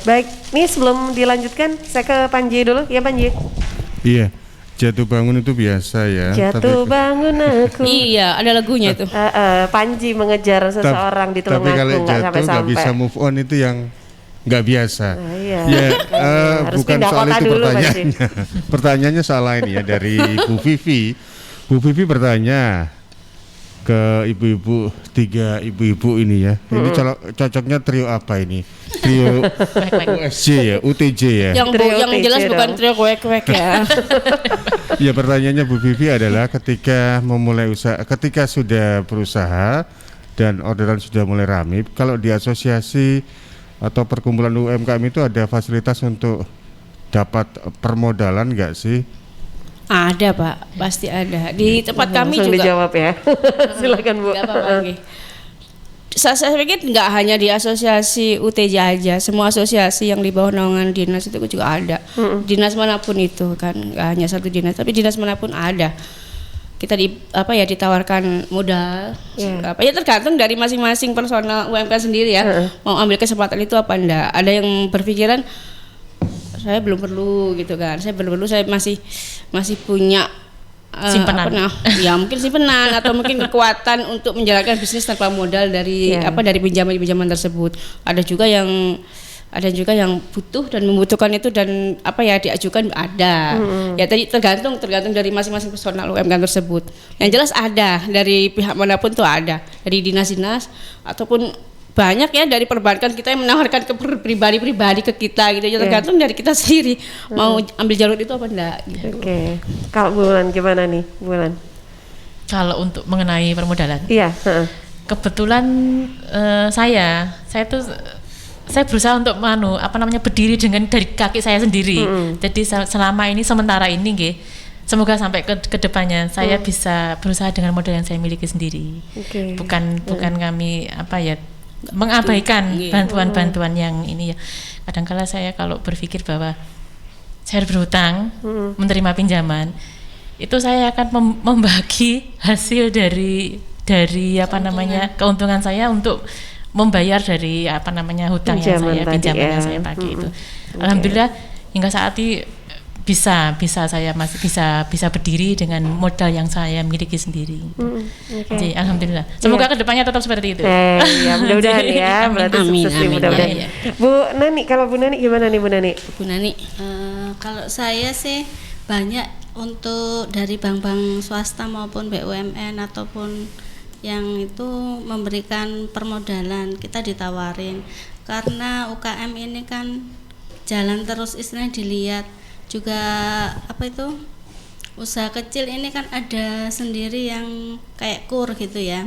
Baik. Nih sebelum dilanjutkan, saya ke Panji dulu. Ya Panji. Iya. Jatuh bangun itu biasa ya. Bangun aku. Iya, ada lagunya itu. Panji mengejar seseorang di tulung aku. Tapi kalau jatuh nggak bisa move on itu yang nggak biasa. Bukan soal itu pertanyaannya. Pertanyaannya salah ini ya, dari Bu Vivi. Bu Vivi bertanya, ke ibu-ibu, 3 ibu-ibu ini ya. Ini cocoknya trio apa ini? Trio USJ ya, UTJ ya. Yang jelas bukan trio kuek-kuek ya. Ya, pertanyaannya Bu Vivi adalah ketika memulai usaha, ketika sudah berusaha dan orderan sudah mulai ramai, kalau di asosiasi atau perkumpulan UMKM itu ada fasilitas untuk dapat permodalan nggak sih? Ada Pak, pasti ada. Di tempat kami langsung juga. Dijawab ya. Silakan Bu. Nggak apa-apa, oke. Saya pikir nggak hanya di asosiasi UTJ aja, semua asosiasi yang di bawah naungan dinas itu juga ada. Dinas manapun itu kan, nggak hanya satu dinas, tapi dinas manapun ada. Kita ditawarkan modal, ya tergantung dari masing-masing personal UMKM sendiri ya, mau ambil kesempatan itu apa enggak. Ada yang berpikiran saya belum perlu gitu kan, saya masih punya simpenan, ya mungkin simpenan atau mungkin kekuatan untuk menjalankan bisnis tanpa modal dari dari pinjaman tersebut. Ada juga yang butuh dan membutuhkan itu dan diajukan ada. Ya tadi tergantung dari masing-masing personal UMKM tersebut. Yang jelas ada dari pihak manapun tuh ada, dari dinas-dinas ataupun banyak ya dari perbankan kita yang menawarkan ke pribadi-pribadi ke kita gitu ya, tergantung dari kita sendiri mau ambil jalur itu apa enggak gitu. Oke. Kalau Bulan gimana nih, Bulan? Kalau untuk mengenai permodalan? Iya, kebetulan saya berusaha untuk berdiri dari kaki saya sendiri. Jadi selama ini sementara ini nggih, semoga sampai ke depannya saya bisa berusaha dengan modal yang saya miliki sendiri. Bukan kami mengabaikan bantuan-bantuan yang ini ya. Kadang-kala saya kalau berpikir bahwa saya berhutang, menerima pinjaman, itu saya akan membagi hasil dari keuntungan saya untuk membayar dari hutang pinjaman yang saya pakai itu. Alhamdulillah hingga saat ini saya masih bisa berdiri dengan modal yang saya miliki sendiri. Jadi alhamdulillah. Semoga kedepannya tetap seperti itu. Ya mudah-mudahan ya. Berarti sukses mudah-mudahan. Bu Nani, kalau Bu Nani gimana nih Bu Nani? Bu Nani, kalau saya sih banyak untuk dari bank-bank swasta maupun BUMN ataupun yang itu memberikan permodalan, kita ditawarin karena UKM ini kan jalan terus, istilahnya dilihat juga usaha kecil ini kan ada sendiri yang kayak kur gitu ya.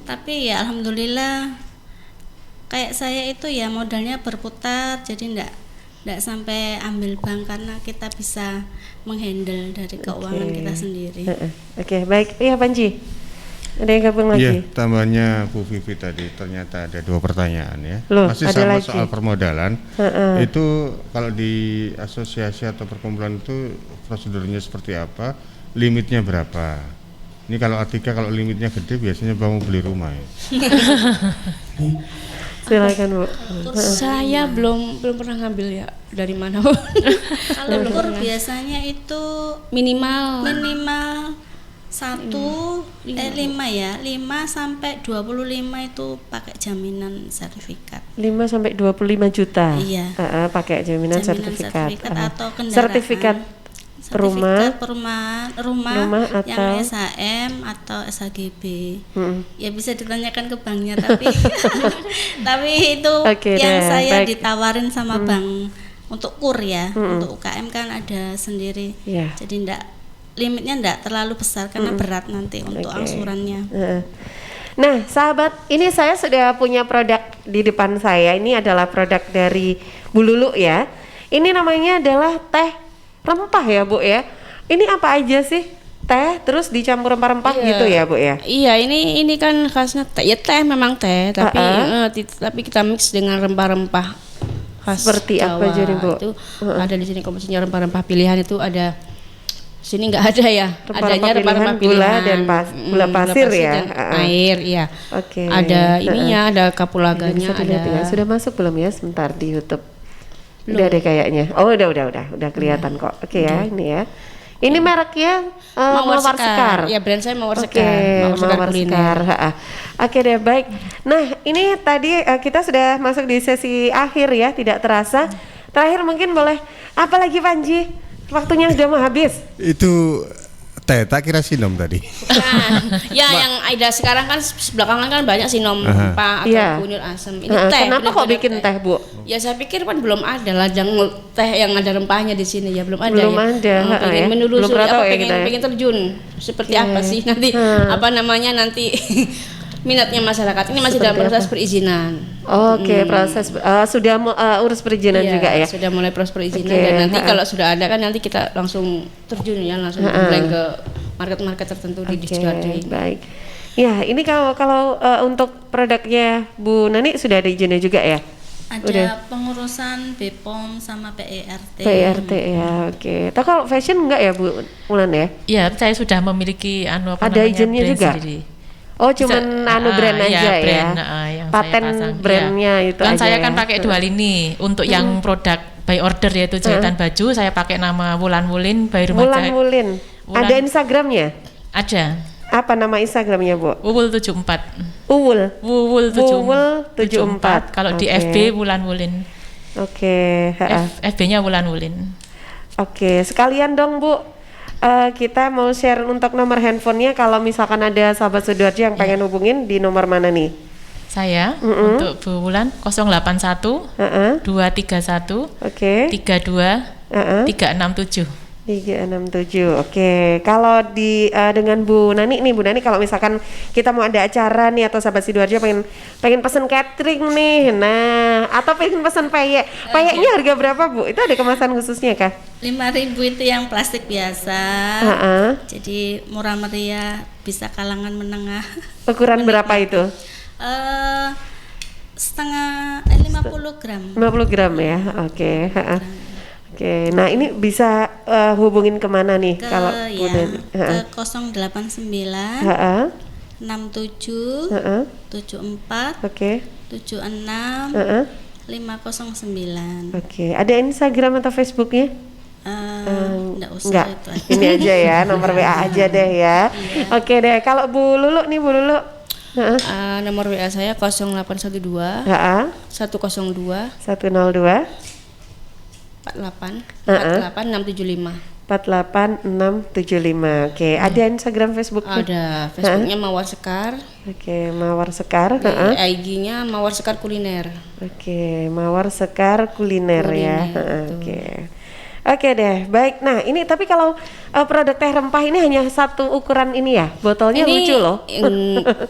Tapi ya alhamdulillah kayak saya itu ya modalnya berputar, jadi enggak sampai ambil bank karena kita bisa menghandle dari keuangan kita sendiri. Oke, baik. Iya Panji, ada yang gabung lagi? Iya, tambahnya Bu Vivi tadi ternyata ada 2 pertanyaan ya. Masih sama lagi soal permodalan. Itu kalau di asosiasi atau perkumpulan itu prosedurnya seperti apa? Limitnya berapa? Ini kalau Atika kalau limitnya gede biasanya mau beli rumah ya. Silakan Bu. Saya belum pernah ngambil ya dari mana pun. Kalau kur biasanya itu minimal 5 sampai 25 itu pakai jaminan sertifikat. 5 sampai 25 juta. Iya. Pakai jaminan sertifikat atau kendaraan. Sertifikat rumah atau yang SHM atau SHGB. Ya bisa ditanyakan ke banknya tapi itu yang saya ditawarin sama bank untuk kur ya. Untuk UKM kan ada sendiri. Jadi limitnya enggak terlalu besar karena berat nanti untuk angsurannya. Nah, sahabat, ini saya sudah punya produk di depan saya. Ini adalah produk dari Bu Lulu ya. Ini namanya adalah teh rempah ya, Bu ya. Ini apa aja sih? Teh terus dicampur rempah-rempah gitu ya, Bu ya. Iya, ini kan khasnya teh. Ya teh memang teh, tapi kita mix dengan rempah-rempah khas seperti Jawa. apa jadi, Bu? Itu ada di sini komposisinya rempah-rempah pilihan itu ada. Sini nggak ada ya, adanya rempah-rempah pilihan, gula dan gula pasir ya, dan air, iya. Oke. Ada ininya, ada kapulaganya, ada. Ya. Sudah masuk belum ya? Sebentar di YouTube. Udah deh kayaknya. Oh udah kelihatan kok. Oke ya, ini ya. Ini mereknya Mawar Sekar. Ya, brand saya Mawar Sekar. Mawar Sekar. Oke deh, baik. Nah, ini tadi kita sudah masuk di sesi akhir ya, tidak terasa. Terakhir mungkin boleh apa lagi Panji? Waktunya sudah mau habis. Itu Teh, tak kira sinom tadi. Ya yang ada sekarang kan belakangan kan banyak sinom rempah atau kunyit asam. Ini teh. Kenapa kok bikin teh, Bu? Ya saya pikir kan belum ada ladang teh yang ada rempahnya di sini ya, belum ada. Belum ada. Pengen ya. menelusuri Belum pengen terjun seperti apa sih nanti nanti minatnya masyarakat. Ini masih dalam proses perizinan. Oke, proses sudah urus perizinan juga ya. Sudah mulai proses perizinan dan nanti kalau sudah ada kan nanti kita langsung terjun ya, langsung mulai ke market-market tertentu di Sidoarjo. Baik. Ya, ini kalau untuk produknya Bu Nani sudah ada izinnya juga ya? Ada pengurusan BPOM sama PERT. PERT ya, oke. Tapi kalau fashion enggak ya Bu Ulan ya? Iya, saya sudah memiliki ada izinnya juga. Sendiri. Oh, cuman brand aja brand, ya. Yang paten brandnya itu kan aja. Saya kan pakai 2 lini. Untuk yang produk by order yaitu jahitan baju, saya pakai nama Wulan Wulin by Rumah Jahit. Wulan Wulin. Ada Instagramnya? Ada. Apa nama Instagramnya, Bu? Wuwul74. Wuwul 74. Kalau di FB Wulan Wulin. Oke. FB-nya Wulan Wulin. Oke, sekalian dong Bu. Kita mau share untuk nomor handphonenya kalau misalkan ada sahabat Sidoarjo yang pengen hubungin di nomor mana nih? Saya untuk Bu Wulan 081 231 32 367. 367. Oke, kalau dengan Bu Nani nih, Bu Nani kalau misalkan kita mau ada acara nih atau sahabat Sidoarjo pengen pesen catering nih, nah atau pengen pesen peyek, peyeknya harga berapa Bu? Itu ada kemasan khususnya kah? 5.000 itu yang plastik biasa. Jadi murah meriah, bisa kalangan menengah. Ukuran berapa itu? 50 gram. 50 gram ya, oke. Oke, nah ini bisa hubungin kemana nih kalau ke 089 67 74 76 509. Oke, ada Instagram atau Facebooknya? Enggak usah itu aja. Ini aja ya, nomor WA aja deh ya. Oke deh, kalau Bu Lulu nih, Bu Lulu. Nomor WA saya 0812 102 102 48 675. 48675. Oke, ada Instagram, Facebook? Ada, Facebooknya Mawar Sekar. Oke, Mawar Sekar. IG-nya Mawar Sekar Kuliner. Oke, Mawar Sekar Kuliner ya. Oke deh, baik. Nah ini tapi kalau produk teh rempah ini hanya satu ukuran ini ya, botolnya ini, lucu loh.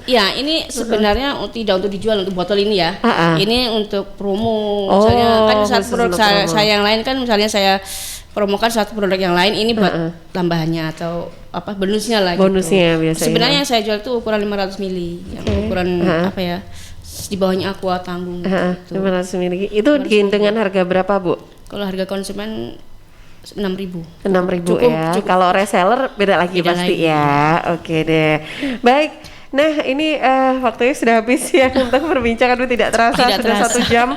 Ya ini sebenarnya tidak untuk dijual untuk botol ini ya. Ini untuk promo. Misalnya kan satu produk saya yang lain kan misalnya saya promokan satu produk yang lain, ini buat tambahannya atau apa bonusnya lah. Bonusnya gitu. Biasanya. Sebenarnya yang saya jual itu ukuran 500 ml, yang ukuran apa ya? Di bawahnya Aqua Tanggung. Gitu. 500 ml. Itu dengan harga berapa Bu? Kalau harga konsumen 6.000 ya. Kalau reseller beda lagi pasti ya. Oke deh. Baik. Nah ini waktunya sudah habis ya untuk perbincangan, tidak terasa sudah 1 jam.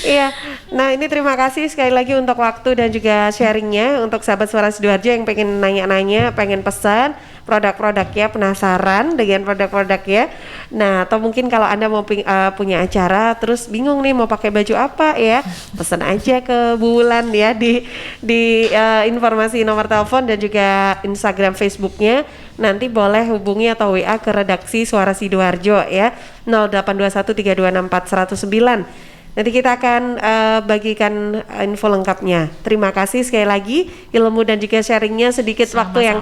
Iya. Nah ini terima kasih sekali lagi untuk waktu dan juga sharingnya untuk sahabat Suara Sidoarjo yang pengen nanya-nanya, pengen pesan produk-produknya, penasaran dengan produk-produknya. Nah atau mungkin kalau Anda mau punya acara terus bingung nih mau pakai baju apa ya, pesan aja ke Bu Wulan ya di informasi nomor telepon dan juga Instagram, Facebooknya. Nanti boleh hubungi atau WA ke redaksi Suara Sidoarjo ya 082132640109. Nanti kita akan bagikan info lengkapnya. Terima kasih sekali lagi ilmu dan juga sharingnya, sedikit waktu yang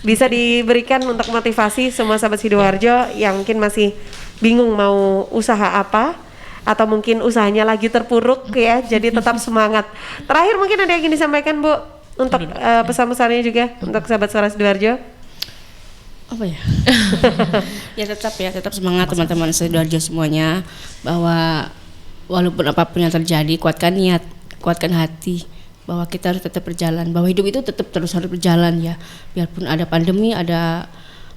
bisa diberikan untuk motivasi semua sahabat Sidoarjo yang mungkin masih bingung mau usaha apa atau mungkin usahanya lagi terpuruk ya, jadi tetap semangat. Terakhir mungkin ada yang ingin disampaikan Bu untuk pesan-pesannya juga untuk sahabat Suara Sidoarjo. Apa ya? tetap semangat teman-teman Sidoarjo semuanya, bahwa walaupun apapun yang terjadi, kuatkan niat, kuatkan hati, bahwa kita harus tetap berjalan, bahwa hidup itu tetap terus harus berjalan ya, biarpun ada pandemi, ada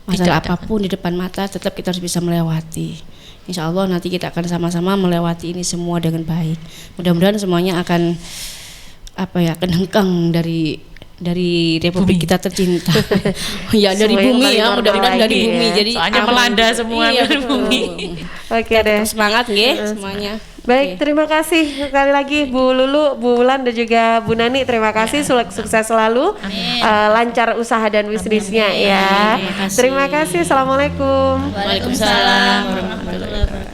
masalah apapun di depan mata, tetap kita harus bisa melewati. Insya Allah nanti kita akan sama-sama melewati ini semua dengan baik. Mudah-mudahan semuanya akan akan hengkang dari Republik kita tercinta. Ya dari bumi ya, mudah-mudahan dari bumi. Jadi soalnya melanda semua dari bumi. Oke deh. Semangat nggih semuanya. Baik, terima kasih sekali lagi Bu Lulu, Bu Wulan dan juga Bu Nani. Terima kasih, sukses selalu, lancar usaha dan bisnisnya ya. Terima kasih. Assalamualaikum. Waalaikumsalam warahmatullahi wabarakatuh.